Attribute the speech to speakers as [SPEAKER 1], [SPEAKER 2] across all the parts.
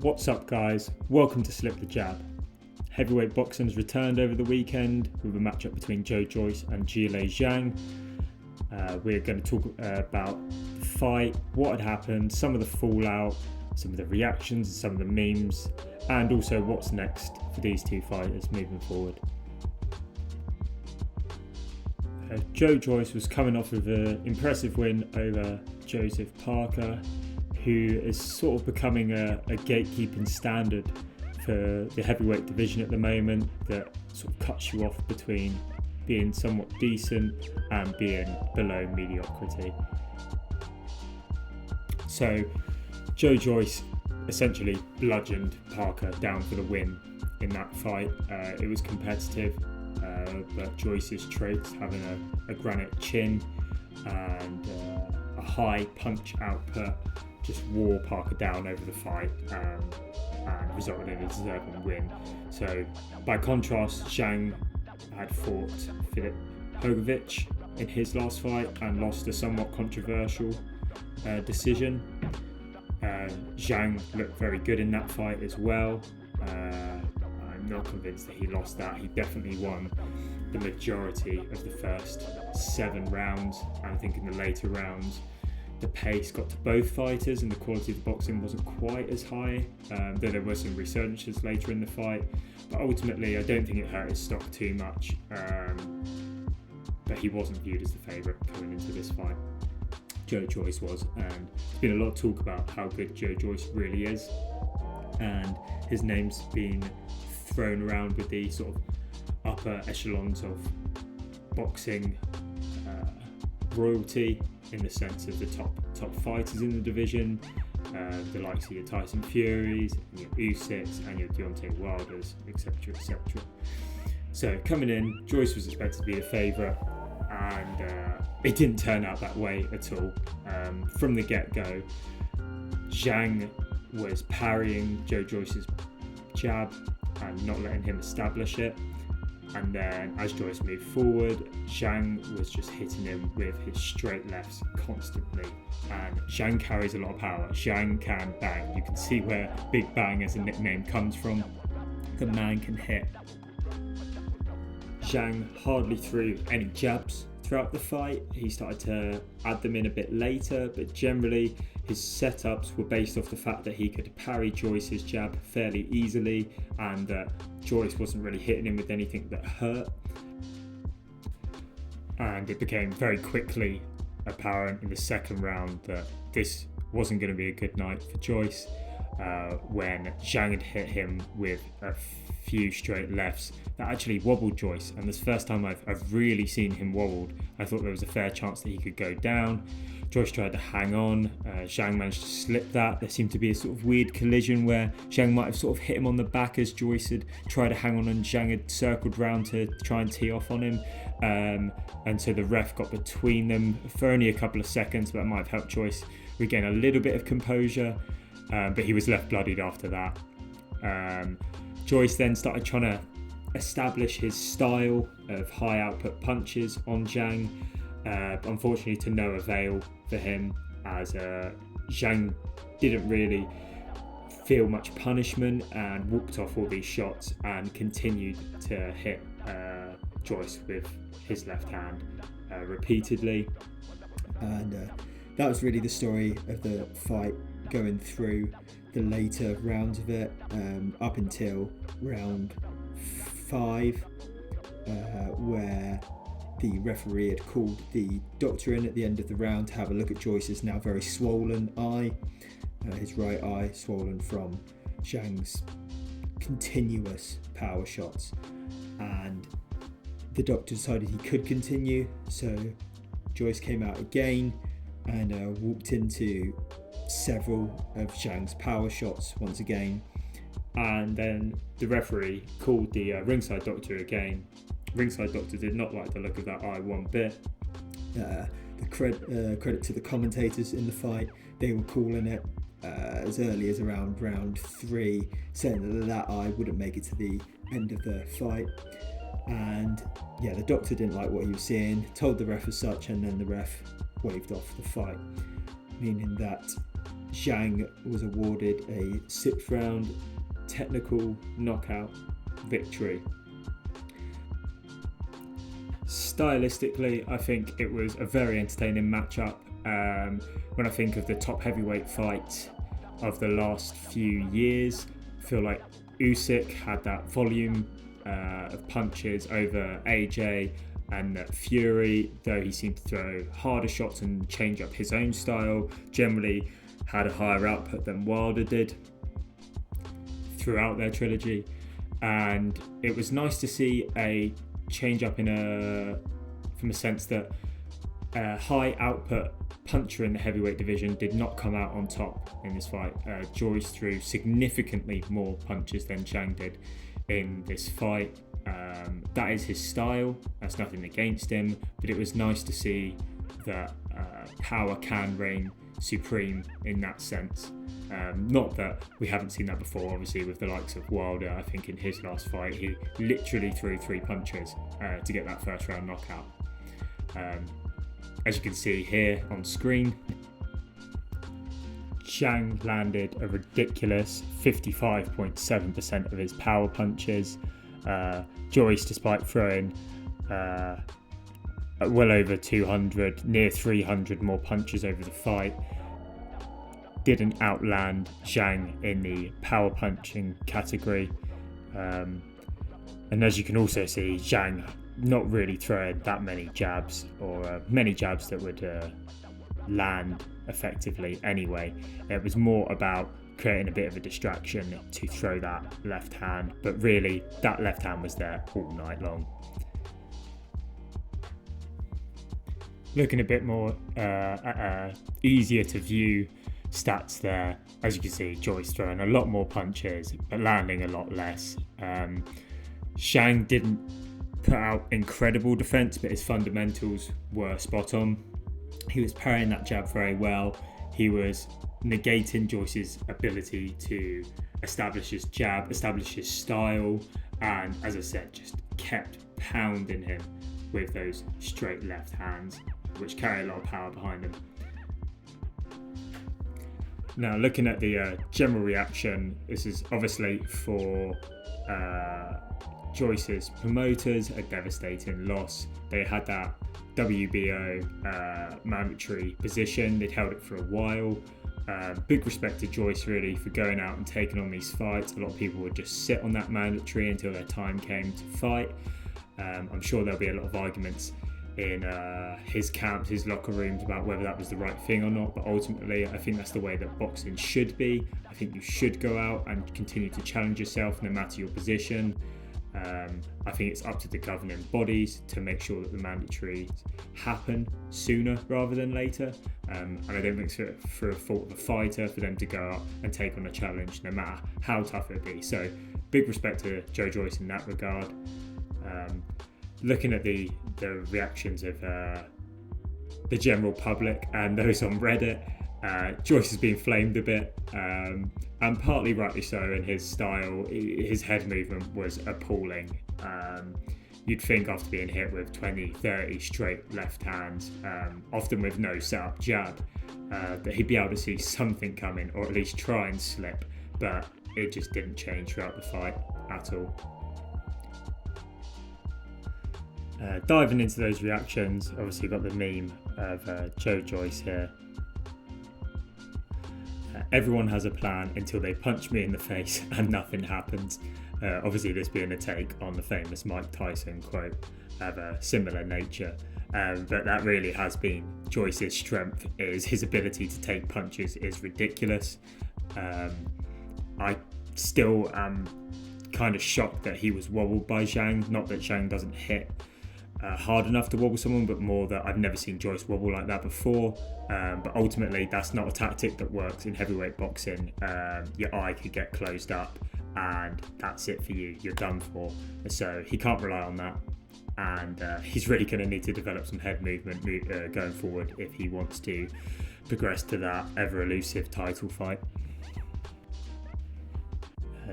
[SPEAKER 1] What's up, guys? Welcome to Slip the Jab. Heavyweight boxing has returned over the weekend with a matchup between Joe Joyce and Zhilei Zhang. We're going to talk about the fight, what had happened, some of the fallout, some of the reactions, and some of the memes, and also what's next for these two fighters moving forward. Joe Joyce was coming off of an impressive win over Joseph Parker, who is sort of becoming a gatekeeping standard for the heavyweight division at the moment, that sort of cuts you off between being somewhat decent and being below mediocrity. So Joe Joyce essentially bludgeoned Parker down for the win in that fight. It was competitive, but Joyce's traits, having a granite chin and a high punch output, just wore Parker down over the fight and resulted in a deserving win. So by contrast, Zhang had fought Filip Hrgović in his last fight and lost a somewhat controversial decision. Zhang looked very good in that fight as well. I'm not convinced that he lost that. He definitely won the majority of the first 7 rounds. I think in the later rounds the pace got to both fighters and the quality of the boxing wasn't quite as high, though there were some resurgences later in the fight. But ultimately, I don't think it hurt his stock too much. But he wasn't viewed as the favourite coming into this fight. Joe Joyce was, and there's been a lot of talk about how good Joe Joyce really is, and his name's been thrown around with the sort of upper echelons of boxing royalty, in the sense of the top fighters in the division, the likes of your Tyson Furies, your Usyks and your Deontay Wilders, etc, etc. So coming in, Joyce was expected to be the favourite, and it didn't turn out that way at all. From the get-go, Zhang was parrying Joe Joyce's jab and not letting him establish it. And then as Joyce moved forward, Zhang was just hitting him with his straight lefts constantly. And Zhang carries a lot of power. Zhang can bang. You can see where Big Bang as a nickname comes from. The man can hit. Zhang hardly threw any jabs throughout the fight. He started to add them in a bit later, but generally his setups were based off the fact that he could parry Joyce's jab fairly easily, and that Joyce wasn't really hitting him with anything that hurt. And it became very quickly apparent in the second round that this wasn't going to be a good night for Joyce, when Zhang had hit him with a few straight lefts that actually wobbled Joyce. And this first time I've really seen him wobbled. I thought there was a fair chance that he could go down. Joyce tried to hang on. Zhang managed to slip that. There seemed to be a sort of weird collision where Zhang might have sort of hit him on the back as Joyce had tried to hang on, and Zhang had circled round to try and tee off on him. And so the ref got between them for only a couple of seconds, but that might have helped Joyce regain a little bit of composure. But he was left bloodied after that. Joyce then started trying to establish his style of high output punches on Zhang. Unfortunately to no avail for him, as Zhang didn't really feel much punishment and walked off all these shots and continued to hit Joyce with his left hand repeatedly. And that was really the story of the fight going through the later rounds of it, up until round 5, where the referee had called the doctor in at the end of the round to have a look at Joyce's now very swollen eye, his right eye swollen from Zhang's continuous power shots. And the doctor decided he could continue, so Joyce came out again and walked into several of Zhang's power shots once again. And then the referee called the ringside doctor again. Ringside doctor did not like the look of that eye one bit. The credit to the commentators in the fight, they were calling it as early as around round 3, saying that eye wouldn't make it to the end of the fight. And yeah, the doctor didn't like what he was seeing, told the ref as such, and then the ref waved off the fight, meaning that Zhang was awarded a 6th round technical knockout victory. Stylistically, I think it was a very entertaining matchup. When I think of the top heavyweight fights of the last few years, I feel like Usyk had that volume of punches over AJ, and that Fury, though he seemed to throw harder shots and change up his own style, generally had a higher output than Wilder did throughout their trilogy. And it was nice to see a change up from a sense that a high output puncher in the heavyweight division did not come out on top in this fight. Joyce threw significantly more punches than Zhang did in this fight. That is his style, that's nothing against him, but it was nice to see that power can reign supreme in that sense. Not that we haven't seen that before, obviously, with the likes of Wilder. I think in his last fight he literally threw 3 punches to get that first round knockout. As you can see here on screen, Zhang landed a ridiculous 55.7% of his power punches. Joyce, despite throwing well over 200, near 300 more punches over the fight, didn't outland Zhang in the power punching category. And as you can also see, Zhang not really throwing that many jabs, or many jabs that would land effectively anyway. It was more about creating a bit of a distraction to throw that left hand, but really that left hand was there all night long. Looking a bit more easier to view stats there, as you can see, Joyce throwing a lot more punches but landing a lot less. Zhang didn't put out incredible defense, but his fundamentals were spot on. He was parrying that jab very well. He was negating Joyce's ability to establish his jab, establish his style, and as I said, just kept pounding him with those straight left hands, which carry a lot of power behind them. Now, looking at the general reaction, this is obviously for Joyce's promoters a devastating loss. They had that WBO mandatory position. They'd held it for a while. Big respect to Joyce really for going out and taking on these fights. A lot of people would just sit on that mandatory until their time came to fight. I'm sure there'll be a lot of arguments in his camp, his locker rooms, about whether that was the right thing or not, but ultimately I think that's the way that boxing should be. I think you should go out and continue to challenge yourself no matter your position. I think it's up to the governing bodies to make sure that the mandatories happen sooner rather than later, and I don't think it's for a fault of a fighter for them to go up and take on a challenge no matter how tough it be. So big respect to Joe Joyce in that regard. Looking at the reactions of the general public and those on Reddit, Joyce has been flamed a bit, and partly rightly so in his style. His head movement was appalling. You'd think after being hit with 20, 30 straight left hands, often with no set-up jab, that he'd be able to see something coming, or at least try and slip, but it just didn't change throughout the fight at all. Diving into those reactions, obviously you've got the meme of Joe Joyce here. Everyone has a plan until they punch me in the face and nothing happens. Obviously this being a take on the famous Mike Tyson quote of a similar nature. But that really has been Joyce's strength, is his ability to take punches is ridiculous. I still am kind of shocked that he was wobbled by Zhang. Not that Zhang doesn't hit hard enough to wobble someone, but more that I've never seen Joyce wobble like that before. But ultimately that's not a tactic that works in heavyweight boxing. Your eye could get closed up and that's it for you, you're done for. So he can't rely on that, and he's really going to need to develop some head movement going forward if he wants to progress to that ever elusive title fight.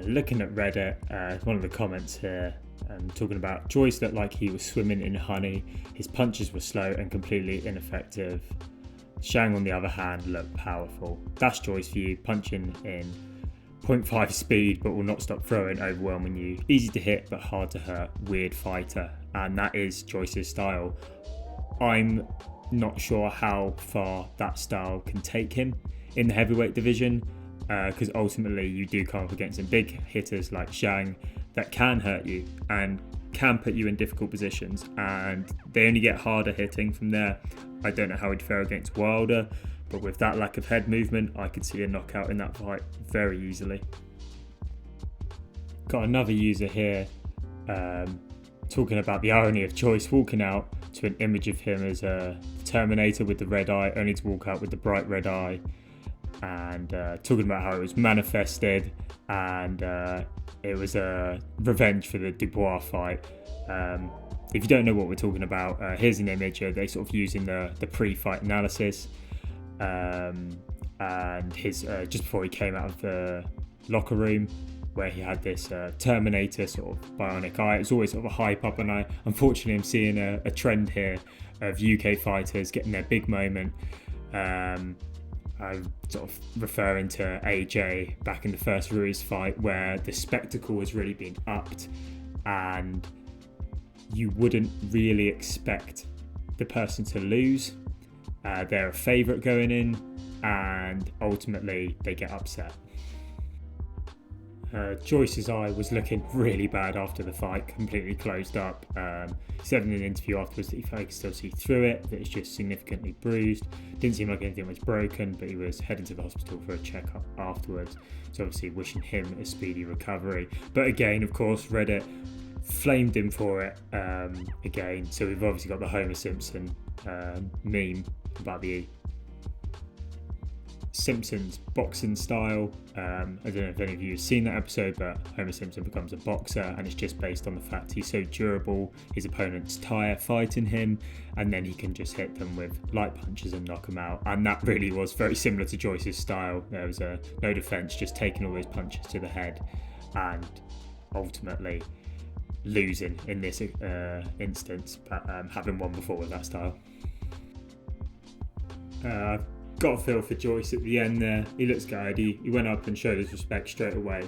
[SPEAKER 1] Looking at Reddit, one of the comments here talking about Joyce looked like he was swimming in honey. His punches were slow and completely ineffective. Zhang, on the other hand, looked powerful. That's Joyce for you, punching in 0.5 speed but will not stop throwing, overwhelming you. Easy to hit but hard to hurt, weird fighter, and that is Joyce's style. I'm not sure how far that style can take him in the heavyweight division, because ultimately you do come up against some big hitters like Zhang that can hurt you and can put you in difficult positions, and they only get harder hitting from there. I don't know how he'd fare against Wilder, but with that lack of head movement, I could see a knockout in that fight very easily. Got another user here talking about the irony of Joyce walking out to an image of him as a Terminator with the red eye, only to walk out with the bright red eye, and talking about how it was manifested and it was a revenge for the Dubois fight. If you don't know what we're talking about, here's an image. They sort of using the pre-fight analysis, and his just before he came out of the locker room, where he had this Terminator sort of bionic eye. It's always sort of a hype up, and unfortunately I'm seeing a trend here of UK fighters getting their big moment. I'm sort of referring to AJ back in the first Ruiz fight, where the spectacle has really been upped and you wouldn't really expect the person to lose. They're a favourite going in and ultimately they get upset. Joyce's eye was looking really bad after the fight, completely closed up. He said in an interview afterwards that he felt he could still see through it, that it's just significantly bruised. Didn't seem like anything was broken, but he was heading to the hospital for a checkup afterwards. So obviously wishing him a speedy recovery. But again, of course, Reddit flamed him for it again. So we've obviously got the Homer Simpson meme about the Simpsons boxing style. I don't know if any of you have seen that episode, but Homer Simpson becomes a boxer, and it's just based on the fact he's so durable, his opponents tire fighting him, and then he can just hit them with light punches and knock them out. And that really was very similar to Joyce's style. There was no defense, just taking all those punches to the head and ultimately losing in this instance, but having won before with that style. Got a feel for Joyce at the end there. He looks good. He went up and showed his respect straight away.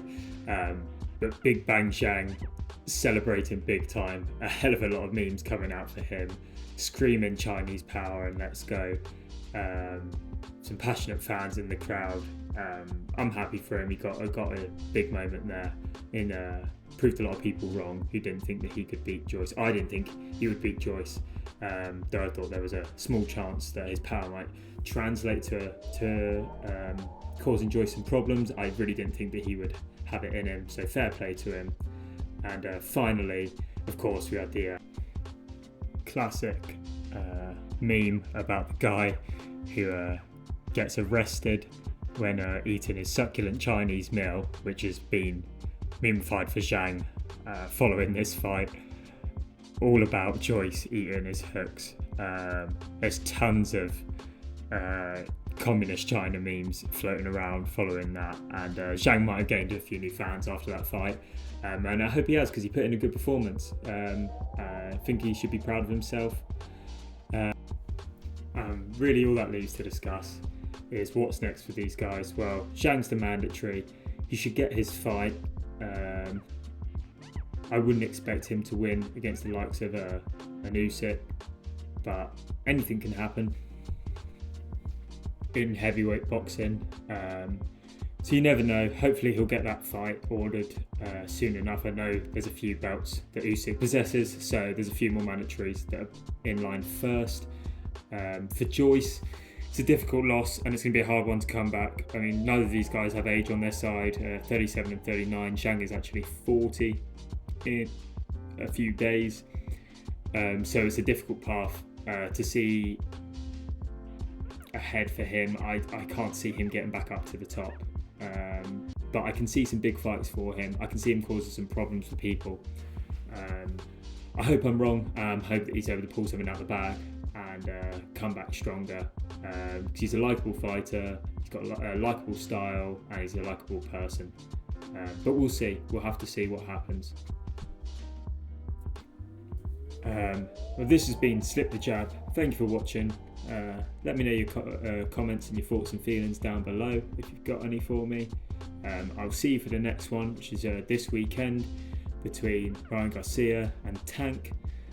[SPEAKER 1] But Big Bang Zhang celebrating big time. A hell of a lot of memes coming out for him, screaming Chinese power and let's go. Some passionate fans in the crowd. I'm happy for him. He got a big moment there. Proved a lot of people wrong who didn't think that he could beat Joyce. I didn't think he would beat Joyce, though I thought there was a small chance that his power might translate to causing Joyce some problems. I really didn't think that he would have it in him, so fair play to him. And finally, of course, we had the classic meme about the guy who gets arrested when eating his succulent Chinese meal, which has been meme-fied for Zhang following this fight. All about Joyce eating his hooks. There's tons of communist China memes floating around following that, and Zhang might have gained a few new fans after that fight, and I hope he has, because he put in a good performance. I think he should be proud of himself. Really all that leaves to discuss is what's next for these guys. Well, Zhang's the mandatory. He should get his fight. I wouldn't expect him to win against the likes of an Usyk, but anything can happen in heavyweight boxing, so you never know. Hopefully he'll get that fight ordered soon enough. I know there's a few belts that Usyk possesses, so there's a few more mandatories that are in line first. For Joyce, it's a difficult loss and it's going to be a hard one to come back. I mean, neither of these guys have age on their side, 37 and 39. Zhang is actually 40 in a few days, so it's a difficult path to see ahead for him. I can't see him getting back up to the top, but I can see some big fights for him. I can see him causing some problems for people. I hope I'm wrong. Hope that he's able to pull something out of the bag and come back stronger. He's a likeable fighter, he's got a likeable style, and he's a likeable person. But we'll see. We'll have to see what happens. Well, this has been Slip the Jab. Thank you for watching. Let me know your comments and your thoughts and feelings down below if you've got any for me. I'll see you for the next one, which is this weekend between Ryan Garcia and Tank.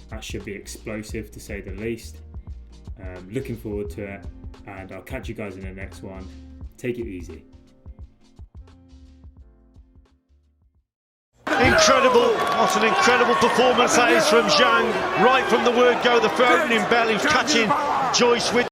[SPEAKER 1] That should be explosive to say the least. Looking forward to it, and I'll catch you guys in the next one. Take it easy.
[SPEAKER 2] Incredible, what an incredible performance that is from Zhang. Right from the word go, the opening bell, he's catching Joyce with